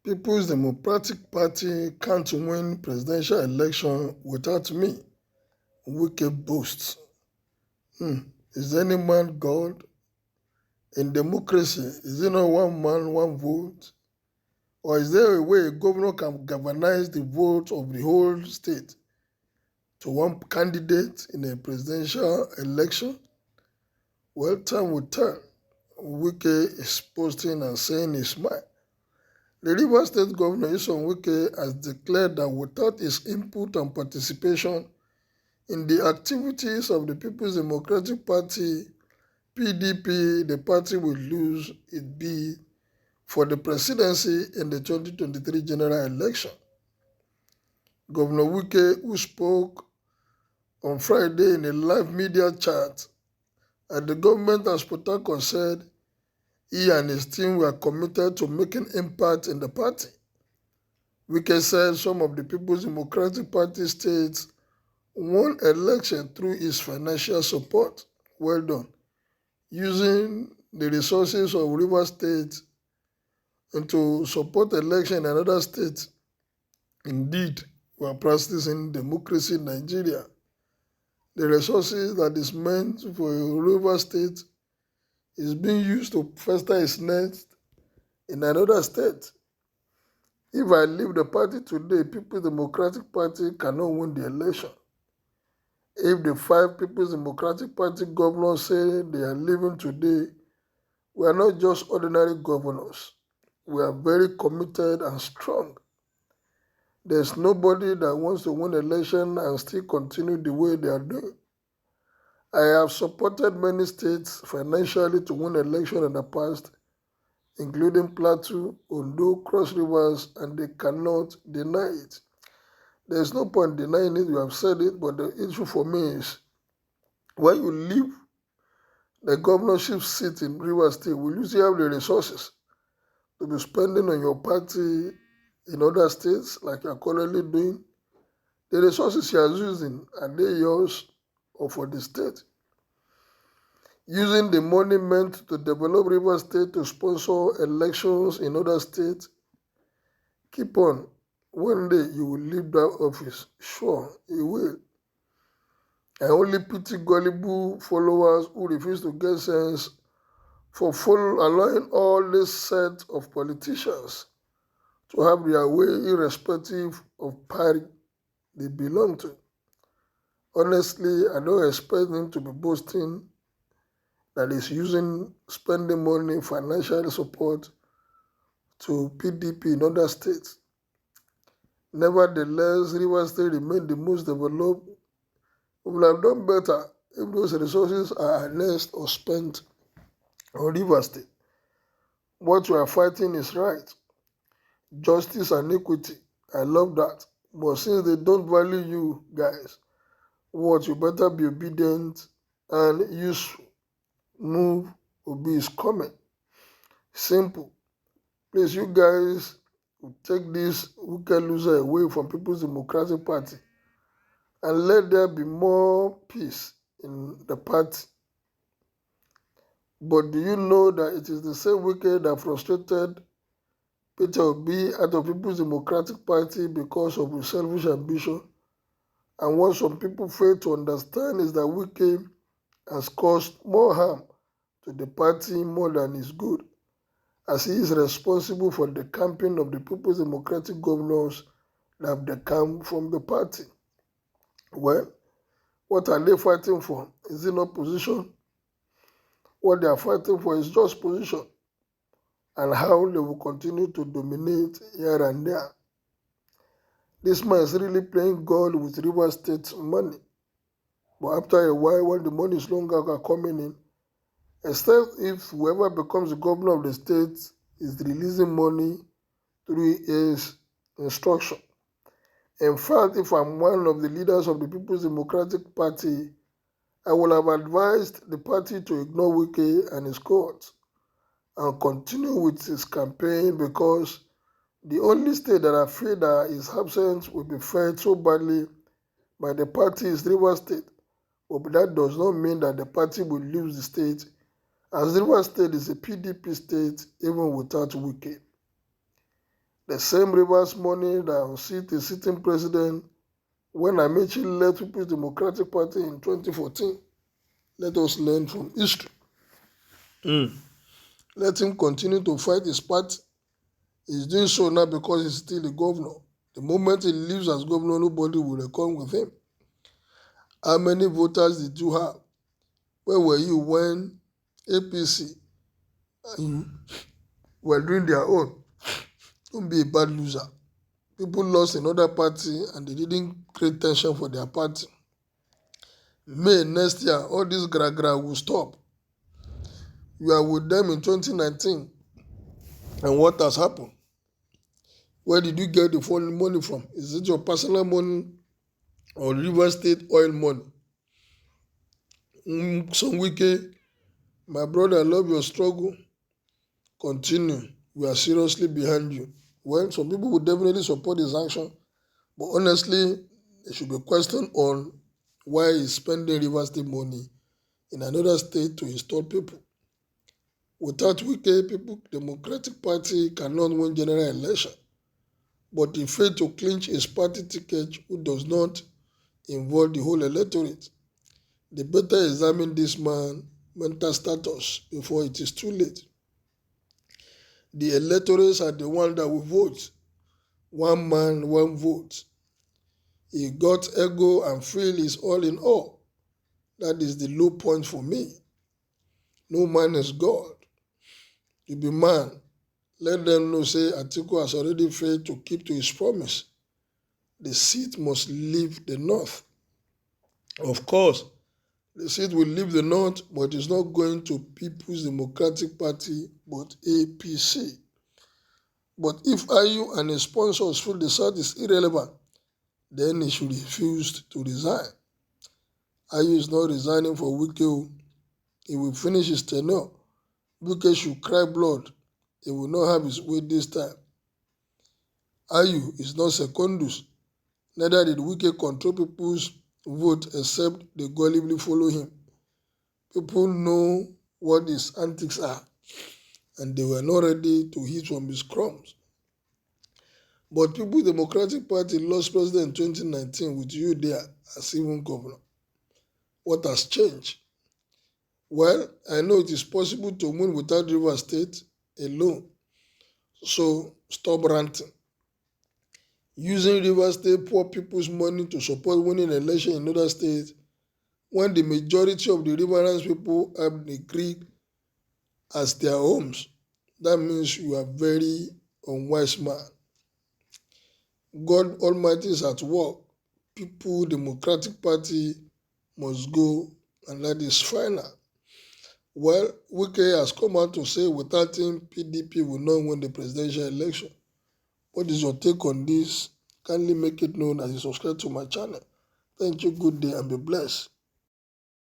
People's Democratic Party can't win presidential election without me. Wike boasts. Is any man God? In democracy, is it not one man, one vote? Or is there a way a governor can galvanize the vote of the whole state to one candidate in a presidential election? Well, time will tell. Wike is posting and saying his mind. The Rivers State Governor Wike has declared that without his input and participation in the activities of the People's Democratic Party, PDP, the party will lose its bid for the presidency in the 2023 general election. Governor Wike, who spoke on Friday in a live media chat at the government as Port Harcourt, said he and his team were committed to making impact in the party. Wike said some of the People's Democratic Party states won election through his financial support. Well done. Using the resources of Rivers State and to support election in another state. Indeed, we are practicing democracy in Nigeria. The resources that is meant for Rivers State is being used to fester its nest in another state. If I leave the party today, People's Democratic Party cannot win the election. If the 5 People's Democratic Party governors say they are leaving today, we are not just ordinary governors. We are very committed and strong. There's nobody that wants to win election and still continue the way they are doing. I have supported many states financially to win election in the past, including Plateau, Ondo, Cross Rivers, and they cannot deny it. There's no point denying it, you have said it, but the issue for me is when you leave the governorship seat in Rivers State, will you still have the resources to be spending on your party in other states like you are currently doing? The resources you are using, are they yours or for the state? Using the money meant to develop Rivers State to sponsor elections in other states, keep on. One day you will leave that office. Sure, you will. I only pity gullible followers who refuse to get sense for allowing all this set of politicians to have their way irrespective of party they belong to. Honestly, I don't expect him to be boasting that he's spending money, financial support to PDP in other states. Nevertheless, Rivers State remains the most developed. We would have done better if those resources are harnessed or spent on Rivers State. What we are fighting is right. Justice and equity. I love that. But since they don't value you guys, you better be obedient and useful. Move, obey is coming. Simple. Please, you guys will take this wicked loser away from People's Democratic Party and let there be more peace in the party. But do you know that it is the same wicked that frustrated Peter Obi out of People's Democratic Party because of his selfish ambition? And what some people fail to understand is that Wike has caused more harm to the party more than is good, as he is responsible for the campaign of the People's Democratic governors that have come from the party. Well, what are they fighting for? Is it not position? What they are fighting for is just position and how they will continue to dominate here and there. This man is really playing God with Rivers State's money. But after a while, when the money is no longer coming in, except if whoever becomes the governor of the state is releasing money through his instruction. In fact, if I'm one of the leaders of the People's Democratic Party, I will have advised the party to ignore Wike and his court and continue with his campaign, because the only state that I feel that his absence will be felt so badly by the party is Rivers State. But that does not mean that the party will lose the state, as Rivers State is a PDP state even without Wike. The same Rivers money that will seat a sitting president when Amechi led People's Democratic Party in 2014. Let us learn from history. Let him continue to fight his party. He's doing so now because he's still a governor. The moment he leaves as governor, nobody will reckon with him. How many voters did you have? Where were you when APC were doing their own? Don't be a bad loser. People lost another party and they didn't create tension for their party. May next year, all this gra will stop. You are with them in 2019. And what has happened? Where did you get the foreign money from? Is it your personal money or River State oil money? Some Wike, my brother, I love your struggle. Continue. We are seriously behind you. Well, some people would definitely support his action, but honestly, there should be a question on why he's spending River State money in another state to install people. Without Wike, People Democratic Party cannot win general election, but he failed to clinch his party ticket, who does not involve the whole electorate. They better examine this man's mental status before it is too late. The electorates are the ones that will vote. One man, one vote. He got ego and feel is all in all. That is the low point for me. No man is God. You be man. Let them know, say, Atiku has already failed to keep to his promise. The seat must leave the north. Of course, the seat will leave the north, but it's not going to People's Democratic Party, but APC. But if IU and his sponsors feel the south is irrelevant, then he should refuse to resign. IU is not resigning for Wike. He will finish his tenure. Wike should cry blood. He will not have his way this time. IU is not secondus. Neither did Wike control people's vote except they gullibly follow him. People know what his antics are, and they were not ready to eat from his crumbs. But People's Democratic Party lost president in 2019 with you there as even governor. What has changed? Well, I know it is possible to win without Rivers State alone. So stop ranting. Using Rivers State poor people's money to support winning election in other states when the majority of the Riverlands people have the Creek as their homes. That means you are very unwise man. God Almighty is at work. People Democratic Party must go, and that is final. Well, Wike has come out to say without him, PDP will not win the presidential election. What is your take on this? Kindly make it known as you subscribe to my channel. Thank you, good day, and be blessed.